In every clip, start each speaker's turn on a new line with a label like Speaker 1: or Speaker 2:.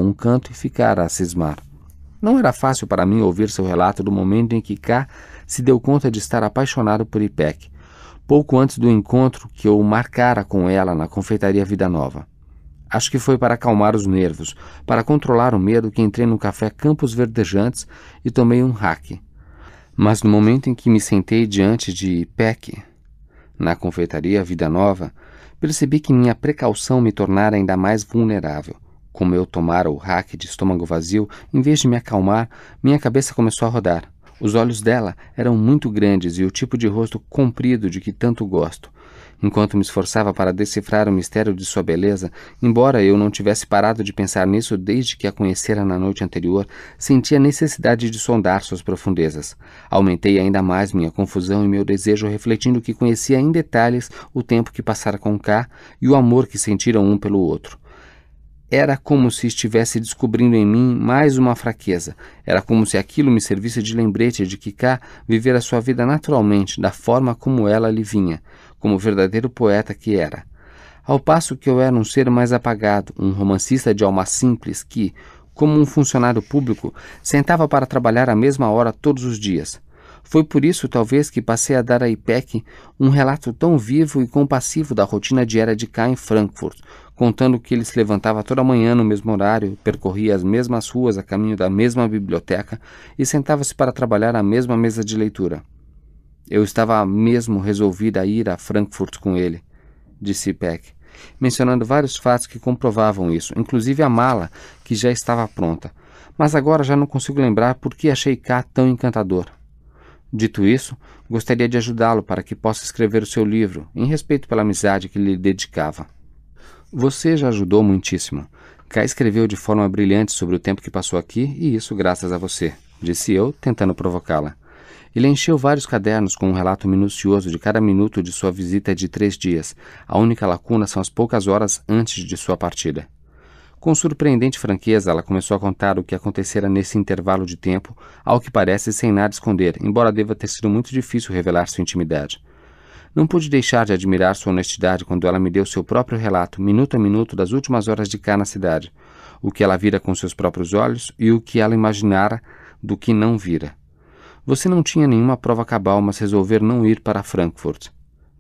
Speaker 1: um canto e ficara a cismar. Não era fácil para mim ouvir seu relato do momento em que K se deu conta de estar apaixonado por Ipek, pouco antes do encontro que eu marcara com ela na confeitaria Vida Nova. Acho que foi para acalmar os nervos, para controlar o medo, que entrei no café Campos Verdejantes e tomei um hack. Mas no momento em que me sentei diante de Ipek, na confeitaria Vida Nova, percebi que minha precaução me tornara ainda mais vulnerável. Como eu tomara o hack de estômago vazio, em vez de me acalmar, minha cabeça começou a rodar. Os olhos dela eram muito grandes e o tipo de rosto comprido de que tanto gosto. Enquanto me esforçava para decifrar o mistério de sua beleza, embora eu não tivesse parado de pensar nisso desde que a conhecera na noite anterior, senti a necessidade de sondar suas profundezas. Aumentei ainda mais minha confusão e meu desejo, refletindo que conhecia em detalhes o tempo que passara com K e o amor que sentiram um pelo outro. Era como se estivesse descobrindo em mim mais uma fraqueza. Era como se aquilo me servisse de lembrete de que K vivera sua vida naturalmente, da forma como ela lhe vinha, como o verdadeiro poeta que era. Ao passo que eu era um ser mais apagado, um romancista de alma simples que, como um funcionário público, sentava para trabalhar à mesma hora todos os dias. Foi por isso, talvez, que passei a dar a Ipek um relato tão vivo e compassivo da rotina diária de K em Frankfurt, contando que ele se levantava toda manhã no mesmo horário, percorria as mesmas ruas a caminho da mesma biblioteca e sentava-se para trabalhar à mesma mesa de leitura. Eu estava mesmo resolvida a ir a Frankfurt com ele, disse Ipek, mencionando vários fatos que comprovavam isso, inclusive a mala, que já estava pronta. Mas agora já não consigo lembrar por que achei K tão encantador. Dito isso, gostaria de ajudá-lo para que possa escrever o seu livro, em respeito pela amizade que lhe dedicava. Você já ajudou muitíssimo. K escreveu de forma brilhante sobre o tempo que passou aqui, e isso graças a você, disse eu, tentando provocá-la. Ele encheu vários cadernos com um relato minucioso de cada minuto de sua visita de 3 dias. A única lacuna são as poucas horas antes de sua partida. Com surpreendente franqueza, ela começou a contar o que acontecera nesse intervalo de tempo, ao que parece sem nada esconder, embora deva ter sido muito difícil revelar sua intimidade. Não pude deixar de admirar sua honestidade quando ela me deu seu próprio relato, minuto a minuto, das últimas horas de K na cidade, o que ela vira com seus próprios olhos e o que ela imaginara do que não vira. Você não tinha nenhuma prova cabal, mas resolver não ir para Frankfurt,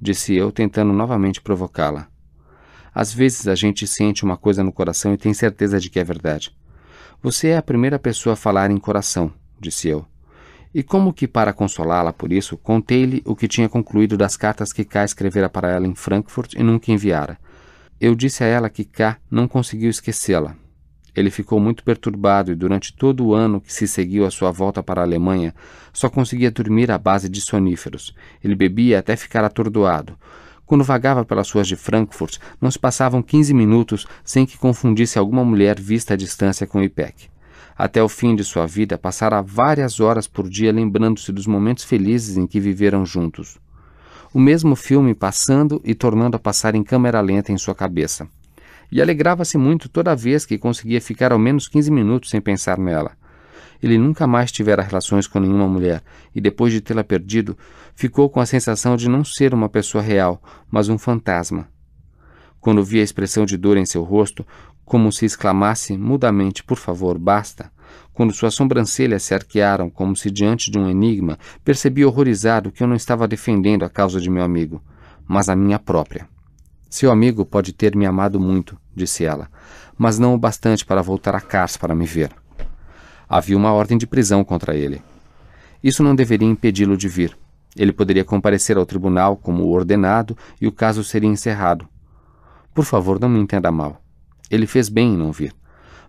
Speaker 1: disse eu, tentando novamente provocá-la. Às vezes a gente sente uma coisa no coração e tem certeza de que é verdade. Você é a primeira pessoa a falar em coração, disse eu. E como que para consolá-la por isso, contei-lhe o que tinha concluído das cartas que K escrevera para ela em Frankfurt e nunca enviara. Eu disse a ela que K não conseguiu esquecê-la. Ele ficou muito perturbado e durante todo o ano que se seguiu à sua volta para a Alemanha, só conseguia dormir à base de soníferos. Ele bebia até ficar atordoado. Quando vagava pelas ruas de Frankfurt, não se passavam 15 minutos sem que confundisse alguma mulher vista à distância com Ipek. Até o fim de sua vida, passara várias horas por dia lembrando-se dos momentos felizes em que viveram juntos. O mesmo filme passando e tornando a passar em câmera lenta em sua cabeça. E alegrava-se muito toda vez que conseguia ficar ao menos 15 minutos sem pensar nela. Ele nunca mais tivera relações com nenhuma mulher, e depois de tê-la perdido, ficou com a sensação de não ser uma pessoa real, mas um fantasma. Quando via a expressão de dor em seu rosto, como se exclamasse mudamente, por favor, basta, quando suas sobrancelhas se arquearam como se diante de um enigma, percebi horrorizado que eu não estava defendendo a causa de meu amigo, mas a minha própria. Seu amigo pode ter me amado muito, disse ela, mas não o bastante para voltar a Kars para me ver. Havia uma ordem de prisão contra ele. Isso não deveria impedi-lo de vir. Ele poderia comparecer ao tribunal como ordenado e o caso seria encerrado. Por favor, não me entenda mal. Ele fez bem em não vir.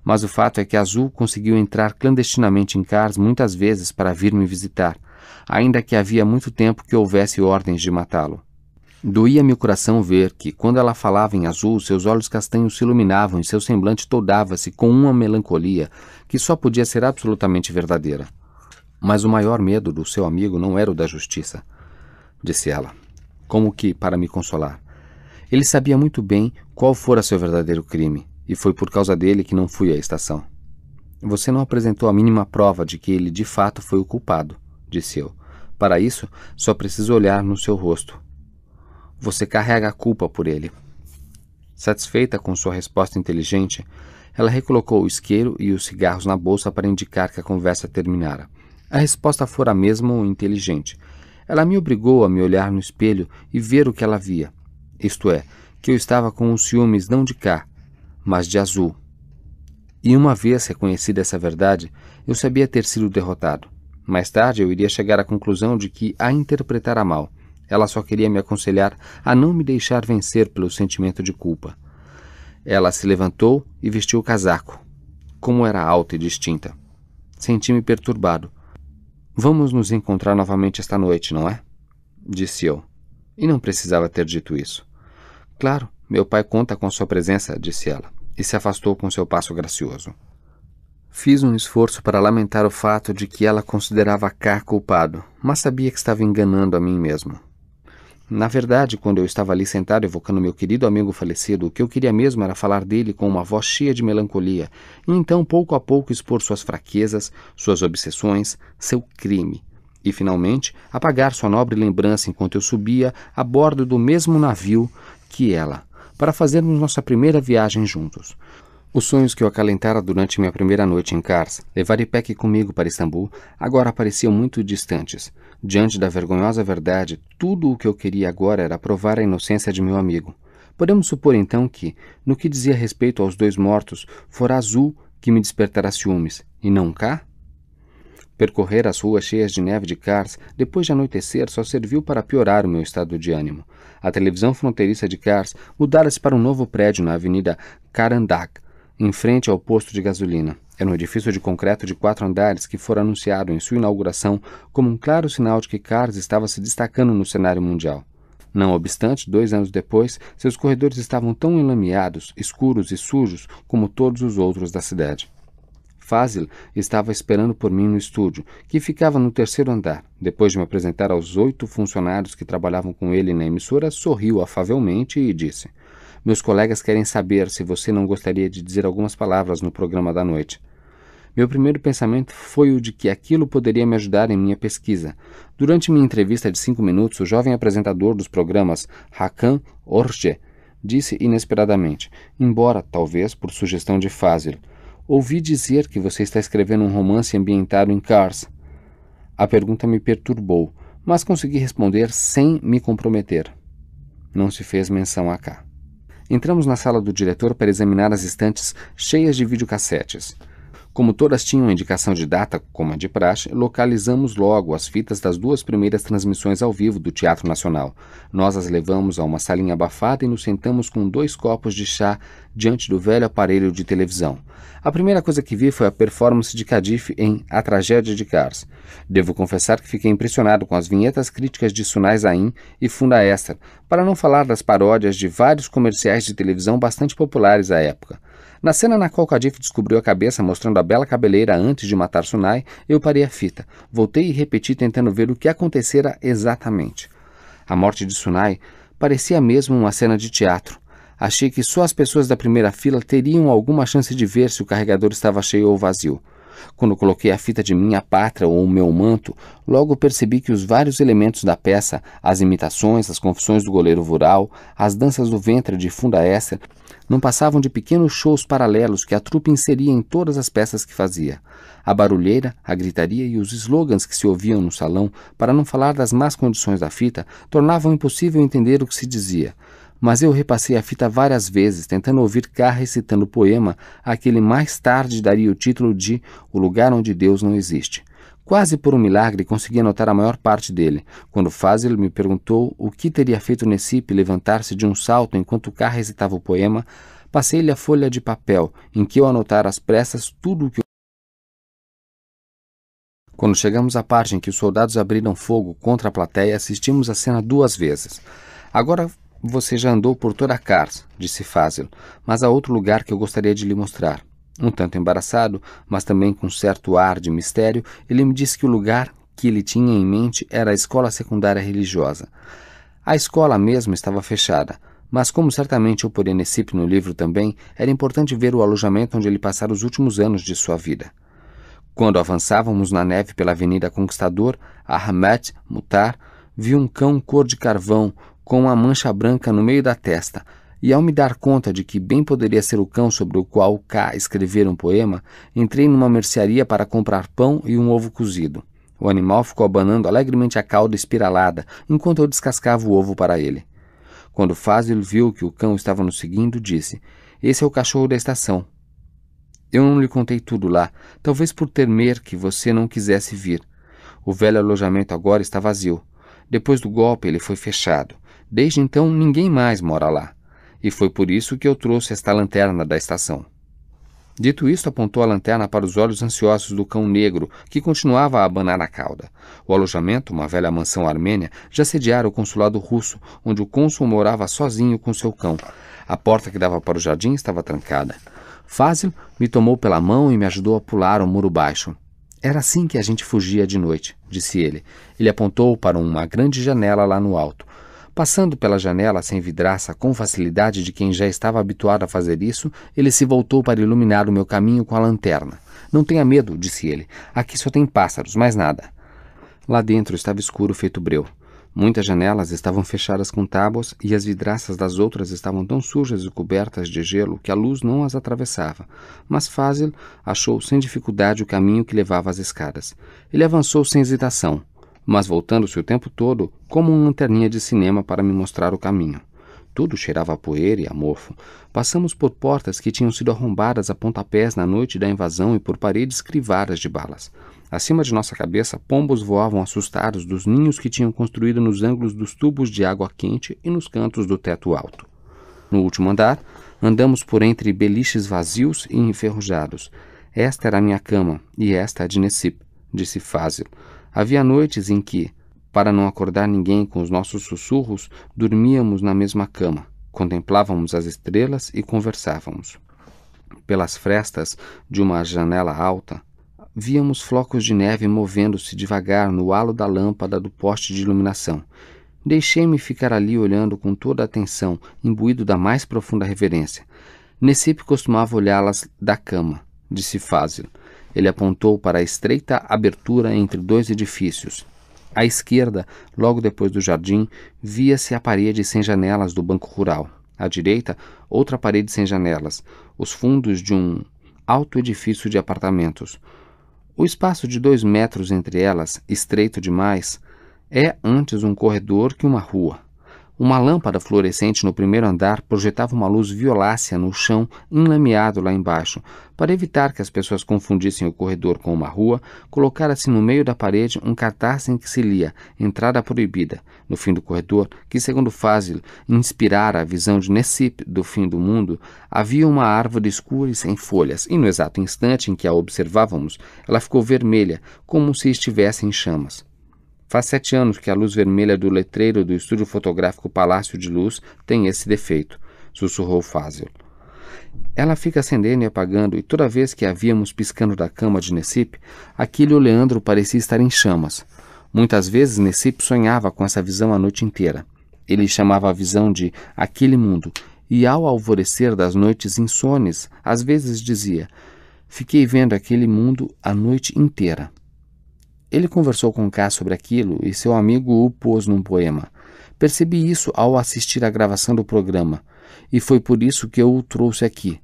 Speaker 1: Mas o fato é que Azul conseguiu entrar clandestinamente em Kars muitas vezes para vir me visitar, ainda que havia muito tempo que houvesse ordens de matá-lo. Doía-me o coração ver que, quando ela falava em Azul, seus olhos castanhos se iluminavam e seu semblante toldava-se com uma melancolia que só podia ser absolutamente verdadeira. Mas o maior medo do seu amigo não era o da justiça, disse ela, como que para me consolar. Ele sabia muito bem qual fora seu verdadeiro crime, e foi por causa dele que não fui à estação. Você não apresentou a mínima prova de que ele de fato foi o culpado, disse eu. Para isso, só preciso olhar no seu rosto. Você carrega a culpa por ele. Satisfeita com sua resposta inteligente, Ela recolocou o isqueiro e os cigarros na bolsa para indicar que a conversa terminara. A resposta fora mesmo inteligente. Ela me obrigou a me olhar no espelho e ver o que ela via. Isto é, que eu estava com os ciúmes não de cá, mas de Azul. E uma vez reconhecida essa verdade, eu sabia ter sido derrotado. Mais tarde eu iria chegar à conclusão de que a interpretara mal. Ela só queria me aconselhar a não me deixar vencer pelo sentimento de culpa. Ela se levantou e vestiu o casaco. Como era alta e distinta. Senti-me perturbado. Vamos nos encontrar novamente esta noite, não é? Disse eu. E não precisava ter dito isso. Claro, meu pai conta com a sua presença, disse ela, e se afastou com seu passo gracioso. Fiz um esforço para lamentar o fato de que ela considerava K culpado, mas sabia que estava enganando a mim mesmo. Na verdade, quando eu estava ali sentado evocando meu querido amigo falecido, o que eu queria mesmo era falar dele com uma voz cheia de melancolia, e então pouco a pouco expor suas fraquezas, suas obsessões, seu crime, e finalmente apagar sua nobre lembrança enquanto eu subia a bordo do mesmo navio que ela, para fazermos nossa primeira viagem juntos. Os sonhos que eu acalentara durante minha primeira noite em Kars, levar Ipek comigo para Istambul, agora pareciam muito distantes. Diante da vergonhosa verdade, tudo o que eu queria agora era provar a inocência de meu amigo. Podemos supor então que, no que dizia respeito aos 2 mortos, fora Azul que me despertara ciúmes, e não K? Percorrer as ruas cheias de neve de Kars, depois de anoitecer, só serviu para piorar o meu estado de ânimo. A televisão fronteiriça de Kars mudara-se para um novo prédio na avenida Karandag, em frente ao posto de gasolina. Era um edifício de concreto de 4 andares que fora anunciado em sua inauguração como um claro sinal de que Kars estava se destacando no cenário mundial. Não obstante, 2 anos depois, seus corredores estavam tão enlameados, escuros e sujos como todos os outros da cidade. Fazil estava esperando por mim no estúdio, que ficava no 3º andar. Depois de me apresentar aos 8 funcionários que trabalhavam com ele na emissora, sorriu afavelmente e disse: "Meus colegas querem saber se você não gostaria de dizer algumas palavras no programa da noite." Meu primeiro pensamento foi o de que aquilo poderia me ajudar em minha pesquisa. Durante minha entrevista de 5 minutos, o jovem apresentador dos programas, Hakan Orje, disse inesperadamente, embora talvez por sugestão de Fazil: "Ouvi dizer que você está escrevendo um romance ambientado em Kars." A pergunta me perturbou, mas consegui responder sem me comprometer. Não se fez menção a K. Entramos na sala do diretor para examinar as estantes cheias de videocassetes. Como todas tinham indicação de data, como a de praxe, localizamos logo as fitas das 2 primeiras transmissões ao vivo do Teatro Nacional. Nós as levamos a uma salinha abafada e nos sentamos com 2 copos de chá diante do velho aparelho de televisão. A primeira coisa que vi foi a performance de Kadif em A Tragédia de Kars. Devo confessar que fiquei impressionado com as vinhetas críticas de Sunay Zain e Funda Esther, para não falar das paródias de vários comerciais de televisão bastante populares à época. Na cena na qual Kadif descobriu a cabeça mostrando a bela cabeleira antes de matar Sunay, eu parei a fita. Voltei e repeti tentando ver o que acontecera exatamente. A morte de Sunay parecia mesmo uma cena de teatro. Achei que só as pessoas da primeira fila teriam alguma chance de ver se o carregador estava cheio ou vazio. Quando coloquei a fita de Minha Pátria ou o meu manto, logo percebi que os vários elementos da peça, as imitações, as confissões do goleiro Vural, as danças do ventre de Funda Esther, não passavam de pequenos shows paralelos que a trupe inseria em todas as peças que fazia. A barulheira, a gritaria e os slogans que se ouviam no salão, para não falar das más condições da fita, tornavam impossível entender o que se dizia. Mas eu repassei a fita várias vezes, tentando ouvir K recitando o poema a que ele mais tarde daria o título de O Lugar Onde Deus Não Existe. Quase por um milagre consegui anotar a maior parte dele. Quando Fazil me perguntou o que teria feito Necip levantar-se de um salto enquanto K recitava o poema, passei-lhe a folha de papel, em que eu anotara às pressas tudo o que... Quando chegamos à parte em que os soldados abriram fogo contra a plateia, assistimos a cena 2 vezes. Agora você já andou por toda a Kars, disse Fazil, mas há outro lugar que eu gostaria de lhe mostrar. Um tanto embaraçado, mas também com certo ar de mistério, ele me disse que o lugar que ele tinha em mente era a escola secundária religiosa. A escola mesmo estava fechada, mas como certamente eu porei Necip no livro também, era importante ver o alojamento onde ele passara os últimos anos de sua vida. Quando avançávamos na neve pela Avenida Conquistador, Ahmed Mutar viu um cão cor de carvão com uma mancha branca no meio da testa e ao me dar conta de que bem poderia ser o cão sobre o qual K escrevera um poema, entrei numa mercearia para comprar pão e um ovo cozido. O animal ficou abanando alegremente a cauda espiralada, enquanto eu descascava o ovo para ele. Quando Fazil viu que o cão estava nos seguindo, disse: "Esse é o cachorro da estação." Eu não lhe contei tudo lá, talvez por temer que você não quisesse vir. O velho alojamento agora está vazio. Depois do golpe, ele foi fechado. Desde então, ninguém mais mora lá. E foi por isso que eu trouxe esta lanterna da estação. Dito isto, apontou a lanterna para os olhos ansiosos do cão negro, que continuava a abanar a cauda. O alojamento, uma velha mansão armênia, já sediara o consulado russo, onde o cônsul morava sozinho com seu cão. A porta que dava para o jardim estava trancada. Fazil me tomou pela mão e me ajudou a pular o muro baixo. Era assim que a gente fugia de noite, disse ele. Ele apontou para uma grande janela lá no alto. Passando pela janela sem vidraça com facilidade de quem já estava habituado a fazer isso, ele se voltou para iluminar o meu caminho com a lanterna. "Não tenha medo", disse ele. "Aqui só tem pássaros, mais nada." Lá dentro estava escuro feito breu. Muitas janelas estavam fechadas com tábuas e as vidraças das outras estavam tão sujas e cobertas de gelo que a luz não as atravessava. Mas Fazil achou sem dificuldade o caminho que levava às escadas. Ele avançou sem hesitação, mas voltando-se o tempo todo, como uma lanterninha de cinema para me mostrar o caminho. Tudo cheirava a poeira e a mofo. Passamos por portas que tinham sido arrombadas a pontapés na noite da invasão e por paredes crivadas de balas. Acima de nossa cabeça, pombos voavam assustados dos ninhos que tinham construído nos ângulos dos tubos de água quente e nos cantos do teto alto. No último andar, andamos por entre beliches vazios e enferrujados. "Esta era a minha cama, e esta a de Necip", disse Fazil. Havia noites em que, para não acordar ninguém com os nossos sussurros, dormíamos na mesma cama, contemplávamos as estrelas e conversávamos. Pelas frestas de uma janela alta, víamos flocos de neve movendo-se devagar no halo da lâmpada do poste de iluminação. Deixei-me ficar ali olhando com toda a atenção, imbuído da mais profunda reverência. Necip costumava olhá-las da cama, disse Fazil. Ele apontou para a estreita abertura entre dois edifícios. À esquerda, logo depois do jardim, via-se a parede sem janelas do Banco Rural. À direita, outra parede sem janelas, os fundos de um alto edifício de apartamentos. O espaço de 2 metros entre elas, estreito demais, é antes um corredor que uma rua. Uma lâmpada fluorescente no primeiro andar projetava uma luz violácea no chão enlameado lá embaixo. Para evitar que as pessoas confundissem o corredor com uma rua, colocara-se no meio da parede um cartaz em que se lia "Entrada proibida". No fim do corredor, que segundo Fazil inspirara a visão de Necip do fim do mundo, havia uma árvore escura e sem folhas, e no exato instante em que a observávamos, ela ficou vermelha, como se estivesse em chamas. Faz 7 anos que a luz vermelha do letreiro do estúdio fotográfico Palácio de Luz tem esse defeito, sussurrou Fazil. Ela fica acendendo e apagando, e toda vez que a víamos piscando da cama de Necip, aquele oleandro parecia estar em chamas. Muitas vezes Necip sonhava com essa visão a noite inteira. Ele chamava a visão de aquele mundo, e ao alvorecer das noites insones, às vezes dizia: "Fiquei vendo aquele mundo a noite inteira." Ele conversou com K sobre aquilo e seu amigo o pôs num poema. Percebi isso ao assistir à gravação do programa, e foi por isso que eu o trouxe aqui.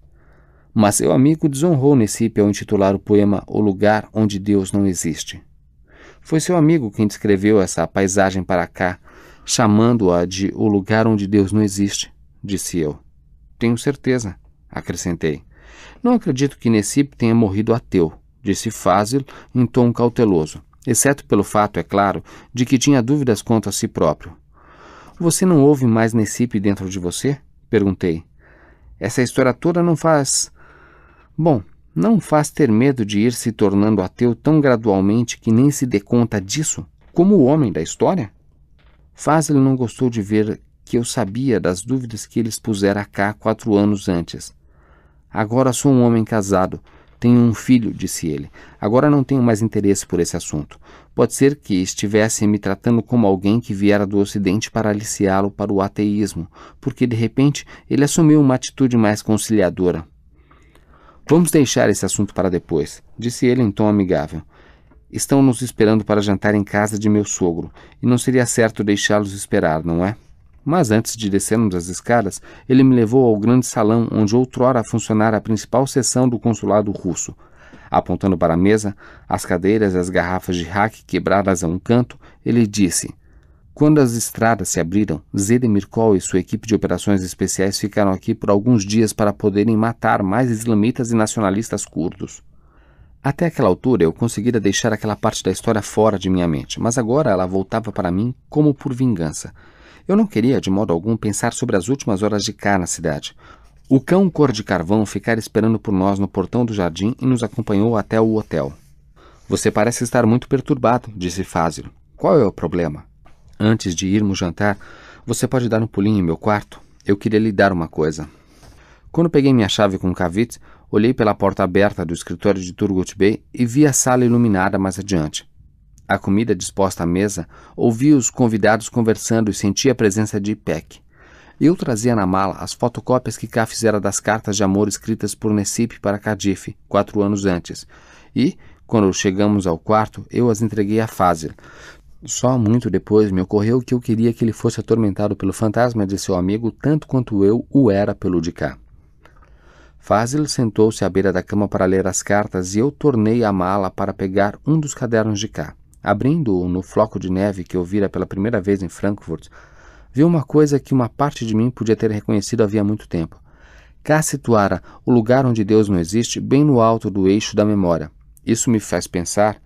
Speaker 1: Mas seu amigo desonrou Necip ao intitular o poema "O Lugar Onde Deus Não Existe." Foi seu amigo quem descreveu essa paisagem para K, chamando-a de "O Lugar Onde Deus Não Existe", disse eu. "Tenho certeza", acrescentei. "Não acredito que Necip tenha morrido ateu", disse Fazil em tom cauteloso. Exceto pelo fato, é claro, de que tinha dúvidas quanto a si próprio. "Você não ouve mais Necip dentro de você?" perguntei. "Essa história toda não faz... Bom, não faz ter medo de ir se tornando ateu tão gradualmente que nem se dê conta disso, como o homem da história?" Fazil não gostou de ver que eu sabia das dúvidas que ele expusera a K 4 anos antes. "Agora sou um homem casado. Tenho um filho", disse ele. "Agora não tenho mais interesse por esse assunto. Pode ser que estivesse me tratando como alguém que viera do Ocidente para aliciá-lo para o ateísmo, porque de repente ele assumiu uma atitude mais conciliadora." "Vamos deixar esse assunto para depois", disse ele em tom amigável. "Estão nos esperando para jantar em casa de meu sogro, e não seria certo deixá-los esperar, não é?" Mas antes de descermos as escadas, ele me levou ao grande salão onde outrora funcionara a principal seção do consulado russo. Apontando para a mesa, as cadeiras e as garrafas de rack quebradas a um canto, ele disse: quando as estradas se abriram, Zedemirkol e sua equipe de operações especiais ficaram aqui por alguns dias para poderem matar mais islamitas e nacionalistas curdos. Até aquela altura eu conseguira deixar aquela parte da história fora de minha mente, mas agora ela voltava para mim como por vingança. Eu não queria, de modo algum, pensar sobre as últimas horas de cá na cidade. O cão cor de carvão ficara esperando por nós no portão do jardim e nos acompanhou até o hotel. Você parece estar muito perturbado, disse Fazil. Qual é o problema? Antes de irmos jantar, você pode dar um pulinho em meu quarto? Eu queria lhe dar uma coisa. Quando peguei minha chave com Kavitz, olhei pela porta aberta do escritório de Turgut Bey e vi a sala iluminada mais adiante. A comida disposta à mesa, ouvi os convidados conversando e senti a presença de Ipek. Eu trazia na mala as fotocópias que Ká fizera das cartas de amor escritas por Necip para Cadife, 4 anos antes. E, quando chegamos ao quarto, eu as entreguei a Fazil. Só muito depois me ocorreu que eu queria que ele fosse atormentado pelo fantasma de seu amigo tanto quanto eu o era pelo de Ká. Fazil sentou-se à beira da cama para ler as cartas e eu tornei a mala para pegar um dos cadernos de Ká. Abrindo-o no floco de neve que eu vira pela primeira vez em Frankfurt, vi uma coisa que uma parte de mim podia ter reconhecido havia muito tempo. Ká situara o lugar onde Deus não existe bem no alto do eixo da memória. Isso me faz pensar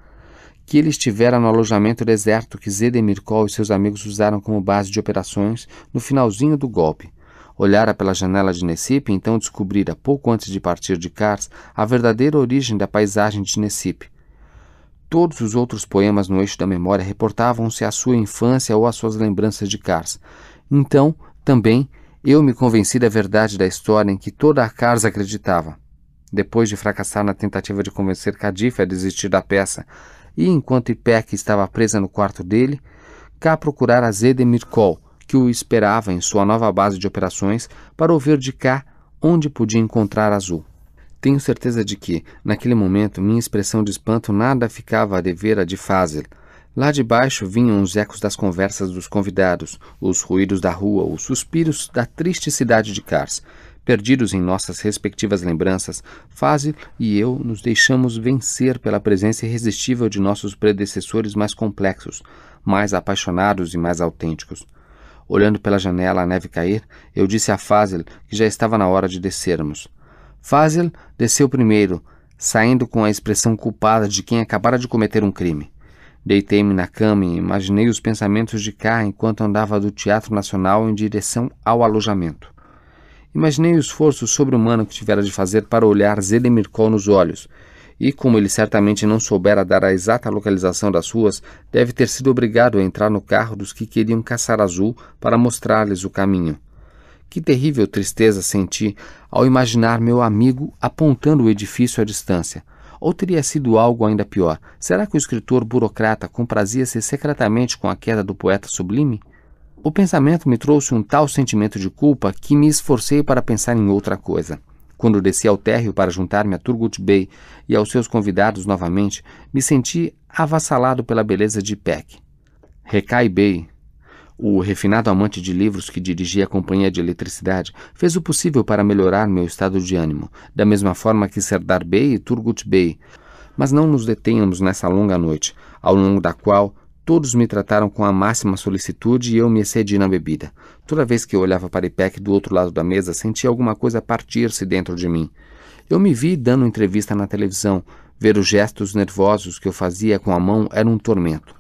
Speaker 1: que ele estivera no alojamento deserto que Zedemirkol e seus amigos usaram como base de operações no finalzinho do golpe. Olhara pela janela de Necip e então descobrira, pouco antes de partir de Kars, a verdadeira origem da paisagem de Necip. Todos os outros poemas no eixo da memória reportavam-se à sua infância ou às suas lembranças de Kars. Então, também, eu me convenci da verdade da história em que toda a Kars acreditava. Depois de fracassar na tentativa de convencer Cadife a desistir da peça, e enquanto Ipek estava presa no quarto dele, Ká procurara Zedemirkol, que o esperava em sua nova base de operações, para ouvir de Ká onde podia encontrar Azul. Tenho certeza de que, naquele momento, minha expressão de espanto nada ficava a dever à de Fazil. Lá de baixo vinham os ecos das conversas dos convidados, os ruídos da rua, os suspiros da triste cidade de Kars. Perdidos em nossas respectivas lembranças, Fazil e eu nos deixamos vencer pela presença irresistível de nossos predecessores mais complexos, mais apaixonados e mais autênticos. Olhando pela janela a neve cair, eu disse a Fazil que já estava na hora de descermos. Fazil desceu primeiro, saindo com a expressão culpada de quem acabara de cometer um crime. Deitei-me na cama e imaginei os pensamentos de Ká enquanto andava do Teatro Nacional em direção ao alojamento. Imaginei o esforço sobre-humano que tivera de fazer para olhar Zedemirkol nos olhos, e, como ele certamente não soubera dar a exata localização das ruas, deve ter sido obrigado a entrar no carro dos que queriam caçar Azul para mostrar-lhes o caminho. Que terrível tristeza senti ao imaginar meu amigo apontando o edifício à distância. Ou teria sido algo ainda pior? Será que o escritor burocrata comprazia-se secretamente com a queda do poeta sublime? O pensamento me trouxe um tal sentimento de culpa que me esforcei para pensar em outra coisa. Quando desci ao térreo para juntar-me a Turgut Bey e aos seus convidados novamente, me senti avassalado pela beleza de Ipek. Rekai Bey, o refinado amante de livros que dirigia a companhia de eletricidade, fez o possível para melhorar meu estado de ânimo, da mesma forma que Serdar Bey e Turgut Bey. Mas não nos detenhamos nessa longa noite, ao longo da qual todos me trataram com a máxima solicitude e eu me excedi na bebida. Toda vez que eu olhava para Ipek do outro lado da mesa, sentia alguma coisa partir-se dentro de mim. Eu me vi dando entrevista na televisão. Ver os gestos nervosos que eu fazia com a mão era um tormento.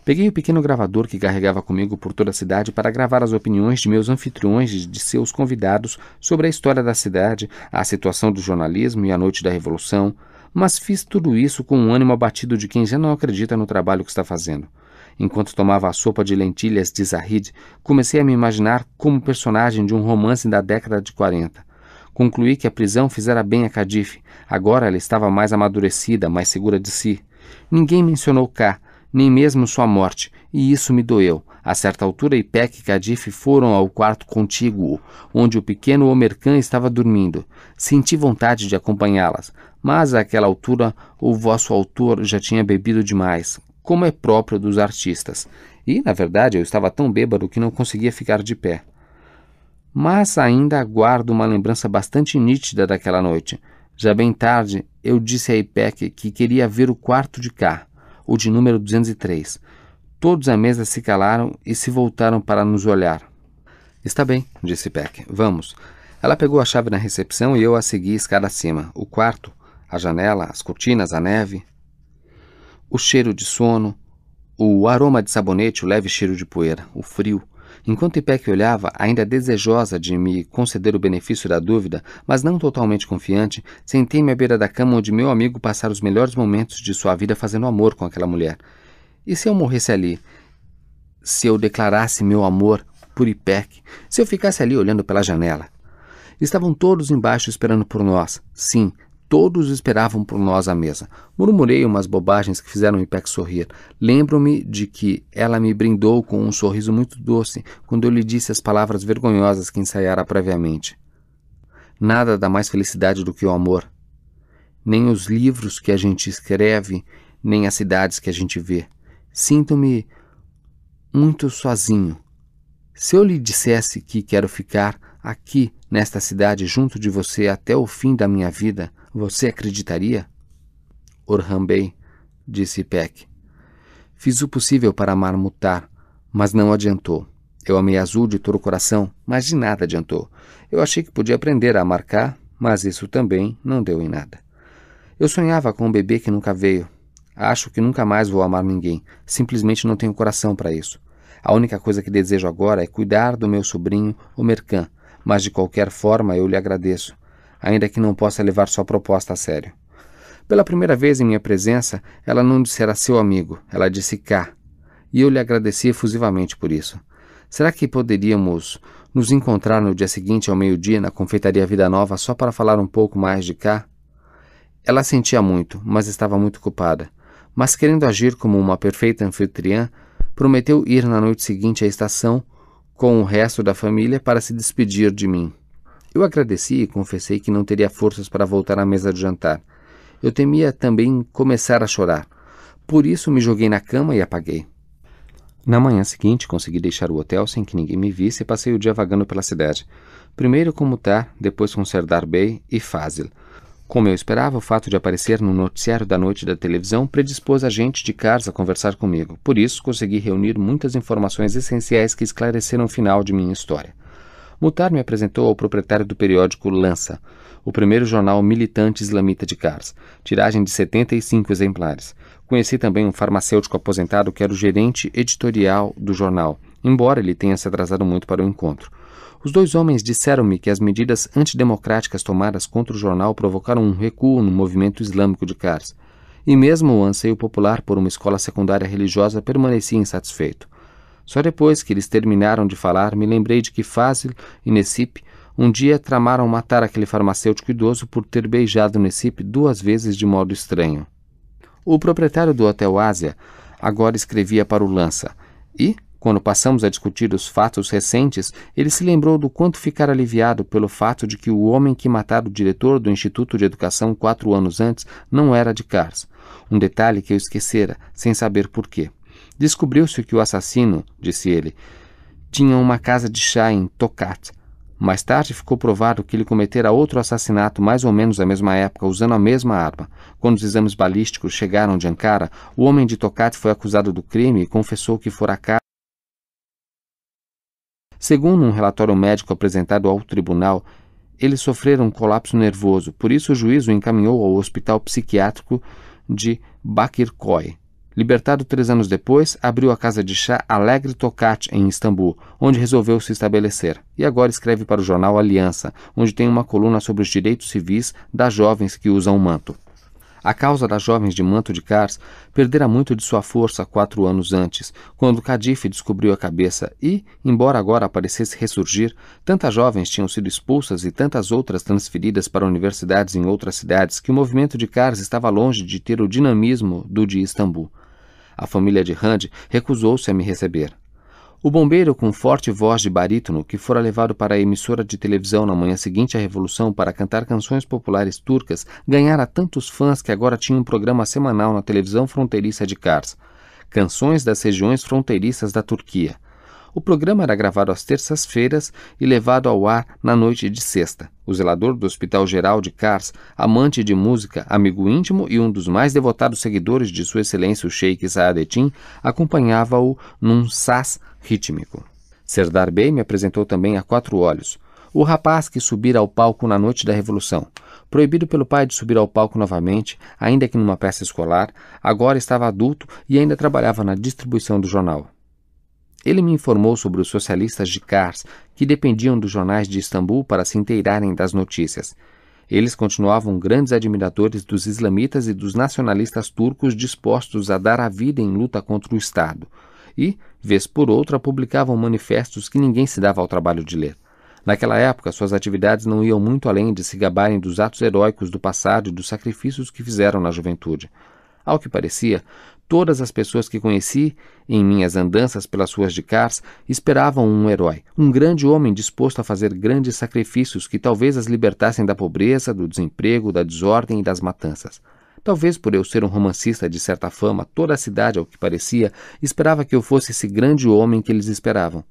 Speaker 1: Peguei o pequeno gravador que carregava comigo por toda a cidade para gravar as opiniões de meus anfitriões e de seus convidados sobre a história da cidade, a situação do jornalismo e a noite da Revolução, mas fiz tudo isso com um ânimo abatido de quem já não acredita no trabalho que está fazendo. Enquanto tomava a sopa de lentilhas de Zahid, comecei a me imaginar como personagem de um romance da década de 40. Concluí que a prisão fizera bem a Cadife. Agora ela estava mais amadurecida, mais segura de si. Ninguém mencionou Ká, nem mesmo sua morte, e isso me doeu. A certa altura, Ipek e Cadife foram ao quarto contíguo, onde o pequeno Omercan estava dormindo. Senti vontade de acompanhá-las, mas àquela altura o vosso autor já tinha bebido demais, como é próprio dos artistas, E, na verdade, eu estava tão bêbado que não conseguia ficar de pé. Mas ainda guardo uma lembrança bastante nítida daquela noite. Já bem tarde, eu disse a Ipek que queria ver o quarto de cá, o de número 203. Todos à mesa se calaram e se voltaram para nos olhar. Está bem, disse Ipek. Vamos. Ela pegou a chave na recepção e eu a segui escada acima. O quarto, a janela, as cortinas, a neve, o cheiro de sono, o aroma de sabonete, o leve cheiro de poeira, o frio. Enquanto Ipek olhava, ainda desejosa de me conceder o benefício da dúvida, mas não totalmente confiante, sentei-me à beira da cama onde meu amigo passara os melhores momentos de sua vida fazendo amor com aquela mulher. E se eu morresse ali? Se eu declarasse meu amor por Ipek? Se eu ficasse ali olhando pela janela? Estavam todos embaixo esperando por nós. Sim, todos esperavam por nós à mesa. Murmurei umas bobagens que fizeram Ipek sorrir. Lembro-me de que ela me brindou com um sorriso muito doce quando eu lhe disse as palavras vergonhosas que ensaiara previamente. Nada dá mais felicidade do que o amor. Nem os livros que a gente escreve, nem as cidades que a gente vê. Sinto-me muito sozinho. Se eu lhe dissesse que quero ficar aqui, nesta cidade, junto de você até o fim da minha vida, você acreditaria? Orhan Bey, disse Ipek. Fiz o possível para amar Muhtar, mas não adiantou. Eu amei Azul de todo o coração, mas de nada adiantou. Eu achei que podia aprender a amar cá, mas isso também não deu em nada. Eu sonhava com um bebê que nunca veio. Acho que nunca mais vou amar ninguém. Simplesmente não tenho coração para isso. A única coisa que desejo agora é cuidar do meu sobrinho, o Mercan, mas de qualquer forma eu lhe agradeço, ainda que não possa levar sua proposta a sério. Pela primeira vez em minha presença, ela não dissera seu amigo, ela disse cá, e eu lhe agradeci efusivamente por isso. Será que poderíamos nos encontrar no dia seguinte ao meio-dia na confeitaria Vida Nova só para falar um pouco mais de cá? Ela sentia muito, mas estava muito ocupada. Mas querendo agir como uma perfeita anfitriã, prometeu ir na noite seguinte à estação com o resto da família para se despedir de mim. Eu agradeci e confessei que não teria forças para voltar à mesa de jantar. Eu temia também começar a chorar. Por isso me joguei na cama e apaguei. Na manhã seguinte consegui deixar o hotel sem que ninguém me visse e passei o dia vagando pela cidade. Primeiro com Muhtar, depois com Serdar Bey e Fazil. Como eu esperava, o fato de aparecer no noticiário da noite da televisão predispôs a gente de Kars a conversar comigo. Por isso, consegui reunir muitas informações essenciais que esclareceram o final de minha história. Muhtar me apresentou ao proprietário do periódico Lança, o primeiro jornal militante islamita de Kars, tiragem de 75 exemplares. Conheci também um farmacêutico aposentado que era o gerente editorial do jornal, embora ele tenha se atrasado muito para o encontro. Os dois homens disseram-me que as medidas antidemocráticas tomadas contra o jornal provocaram um recuo no movimento islâmico de Kars, e mesmo o anseio popular por uma escola secundária religiosa permanecia insatisfeito. Só depois que eles terminaram de falar, me lembrei de que Fazil e Necip um dia tramaram matar aquele farmacêutico idoso por ter beijado Necip 2 vezes de modo estranho. O proprietário do Hotel Ásia agora escrevia para o Lança, e, quando passamos a discutir os fatos recentes, ele se lembrou do quanto ficara aliviado pelo fato de que o homem que matara o diretor do Instituto de Educação 4 anos antes não era de Kars. Um detalhe que eu esquecera, sem saber porquê. Descobriu-se que o assassino, disse ele, tinha uma casa de chá em Tokat. Mais tarde ficou provado que ele cometera outro assassinato mais ou menos à mesma época, usando a mesma arma. Quando os exames balísticos chegaram de Ankara, o homem de Tokat foi acusado do crime e confessou que fora Kars. Segundo um relatório médico apresentado ao tribunal, ele sofrera um colapso nervoso, por isso o juiz o encaminhou ao hospital psiquiátrico de Bakirköy. Libertado 3 anos depois, abriu a casa de chá Alegre Tokat, em Istambul, onde resolveu se estabelecer, e agora escreve para o jornal Aliança, onde tem uma coluna sobre os direitos civis das jovens que usam manto. A causa das jovens de manto de Kars perdera muito de sua força 4 anos antes, quando Cadife descobriu a cabeça e, embora agora parecesse ressurgir, tantas jovens tinham sido expulsas e tantas outras transferidas para universidades em outras cidades que o movimento de Kars estava longe de ter o dinamismo do de Istambul. A família de Rand recusou-se a me receber. O bombeiro com forte voz de barítono, que fora levado para a emissora de televisão na manhã seguinte à Revolução para cantar canções populares turcas, ganhara tantos fãs que agora tinha um programa semanal na televisão fronteiriça de Kars. canções das regiões fronteiriças da Turquia. O programa era gravado às terças-feiras e levado ao ar na noite de sexta. O zelador do Hospital Geral de Kars, amante de música, amigo íntimo e um dos mais devotados seguidores de Sua Excelência o Sheikh Saadetin, acompanhava-o num saz rítmico. Serdar Bey me apresentou também a 4 olhos, o rapaz que subira ao palco na noite da Revolução. Proibido pelo pai de subir ao palco novamente, ainda que numa peça escolar, agora estava adulto e ainda trabalhava na distribuição do jornal. Ele me informou sobre os socialistas de Kars, que dependiam dos jornais de Istambul para se inteirarem das notícias. Eles continuavam grandes admiradores dos islamitas e dos nacionalistas turcos dispostos a dar a vida em luta contra o Estado. E, vez por outra, publicavam manifestos que ninguém se dava ao trabalho de ler. Naquela época, suas atividades não iam muito além de se gabarem dos atos heróicos do passado e dos sacrifícios que fizeram na juventude. Ao que parecia, todas as pessoas que conheci em minhas andanças pelas ruas de Kars esperavam um herói, um grande homem disposto a fazer grandes sacrifícios que talvez as libertassem da pobreza, do desemprego, da desordem e das matanças. Talvez por eu ser um romancista de certa fama, toda a cidade, ao que parecia, esperava que eu fosse esse grande homem que eles esperavam.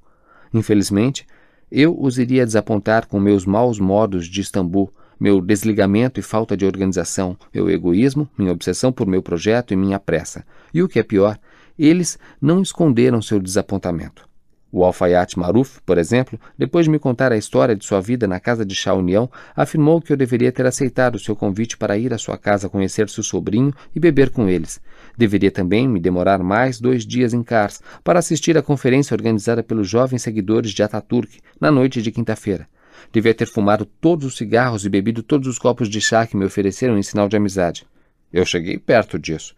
Speaker 1: Infelizmente, eu os iria desapontar com meus maus modos de Istambul, meu desligamento e falta de organização, meu egoísmo, minha obsessão por meu projeto e minha pressa. E o que é pior, eles não esconderam seu desapontamento. O alfaiate Maruf, por exemplo, depois de me contar a história de sua vida na casa de Shah União, afirmou que eu deveria ter aceitado seu convite para ir à sua casa conhecer seu sobrinho e beber com eles. Deveria também me demorar mais 2 dias em Kars para assistir à conferência organizada pelos jovens seguidores de Ataturk na noite de quinta-feira. Devia ter fumado todos os cigarros e bebido todos os copos de chá que me ofereceram em sinal de amizade. Eu cheguei perto disso.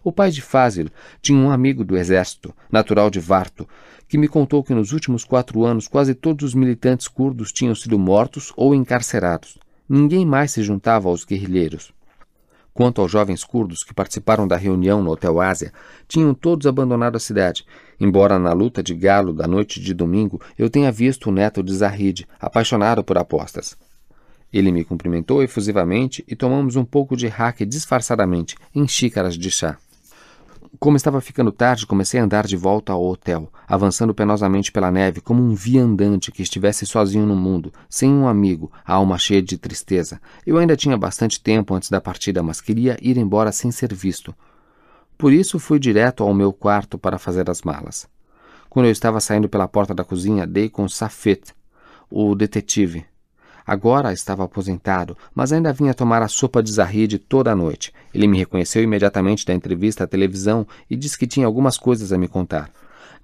Speaker 1: O pai de Fazil tinha um amigo do exército, natural de Varto, que me contou que nos últimos 4 anos quase todos os militantes curdos tinham sido mortos ou encarcerados. Ninguém mais se juntava aos guerrilheiros. Quanto aos jovens curdos que participaram da reunião no Hotel Ásia, tinham todos abandonado a cidade, embora na luta de galo da noite de domingo eu tenha visto o neto de Zahid, apaixonado por apostas. Ele me cumprimentou efusivamente e tomamos um pouco de raque disfarçadamente, em xícaras de chá. Como estava ficando tarde, comecei a andar de volta ao hotel, avançando penosamente pela neve como um viandante que estivesse sozinho no mundo, sem um amigo, a alma cheia de tristeza. Eu ainda tinha bastante tempo antes da partida, mas queria ir embora sem ser visto. Por isso fui direto ao meu quarto para fazer as malas. Quando eu estava saindo pela porta da cozinha, dei com Safet, o detetive. Agora estava aposentado, mas ainda vinha tomar a sopa de Zahid toda a noite. Ele me reconheceu imediatamente da entrevista à televisão e disse que tinha algumas coisas a me contar.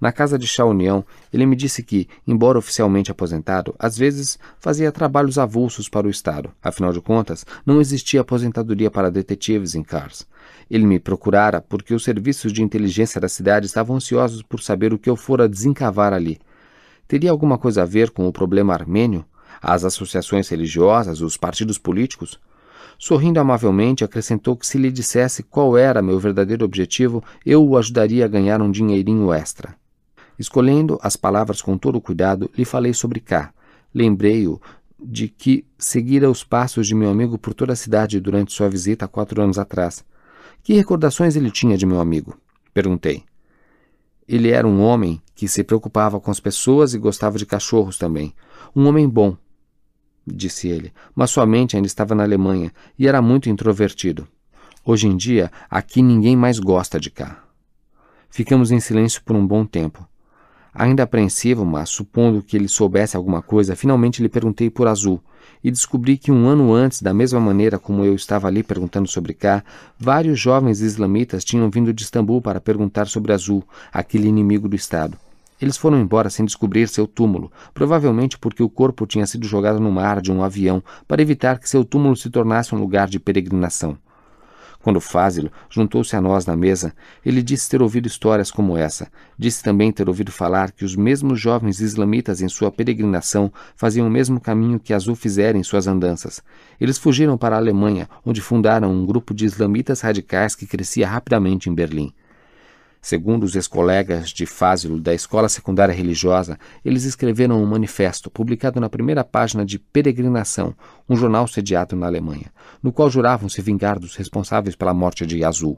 Speaker 1: Na casa de Shah União, ele me disse que, embora oficialmente aposentado, às vezes fazia trabalhos avulsos para o Estado. Afinal de contas, não existia aposentadoria para detetives em Kars. Ele me procurara porque os serviços de inteligência da cidade estavam ansiosos por saber o que eu fora desencavar ali. Teria alguma coisa a ver com o problema armênio? As associações religiosas, os partidos políticos? Sorrindo amavelmente, acrescentou que se lhe dissesse qual era meu verdadeiro objetivo, eu o ajudaria a ganhar um dinheirinho extra. Escolhendo as palavras com todo cuidado, lhe falei sobre K. Lembrei-o de que seguira os passos de meu amigo por toda a cidade durante sua visita há 4 anos atrás. Que recordações ele tinha de meu amigo? Perguntei. Ele era um homem que se preocupava com as pessoas e gostava de cachorros também. Um homem bom, disse ele, mas sua mente ainda estava na Alemanha e era muito introvertido. Hoje em dia, aqui ninguém mais gosta de K. Ficamos em silêncio por um bom tempo. Ainda apreensivo, mas supondo que ele soubesse alguma coisa, finalmente lhe perguntei por Azul e descobri que 1 ano antes, da mesma maneira como eu estava ali perguntando sobre K, vários jovens islamitas tinham vindo de Istambul para perguntar sobre Azul, aquele inimigo do Estado. Eles foram embora sem descobrir seu túmulo, provavelmente porque o corpo tinha sido jogado no mar de um avião para evitar que seu túmulo se tornasse um lugar de peregrinação. Quando Fázil juntou-se a nós na mesa, ele disse ter ouvido histórias como essa. Disse também ter ouvido falar que os mesmos jovens islamitas em sua peregrinação faziam o mesmo caminho que Azul fizera em suas andanças. Eles fugiram para a Alemanha, onde fundaram um grupo de islamitas radicais que crescia rapidamente em Berlim. Segundo os ex-colegas de Fázil da escola secundária religiosa, eles escreveram um manifesto, publicado na primeira página de Peregrinação, um jornal sediado na Alemanha, no qual juravam se vingar dos responsáveis pela morte de Azul.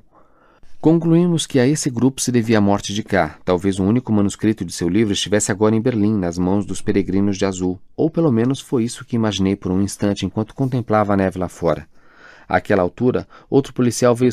Speaker 1: Concluímos que a esse grupo se devia a morte de K. Talvez o único manuscrito de seu livro estivesse agora em Berlim, nas mãos dos peregrinos de azul, ou pelo menos foi isso que imaginei por um instante enquanto contemplava a neve lá fora. Àquela altura, outro policial veio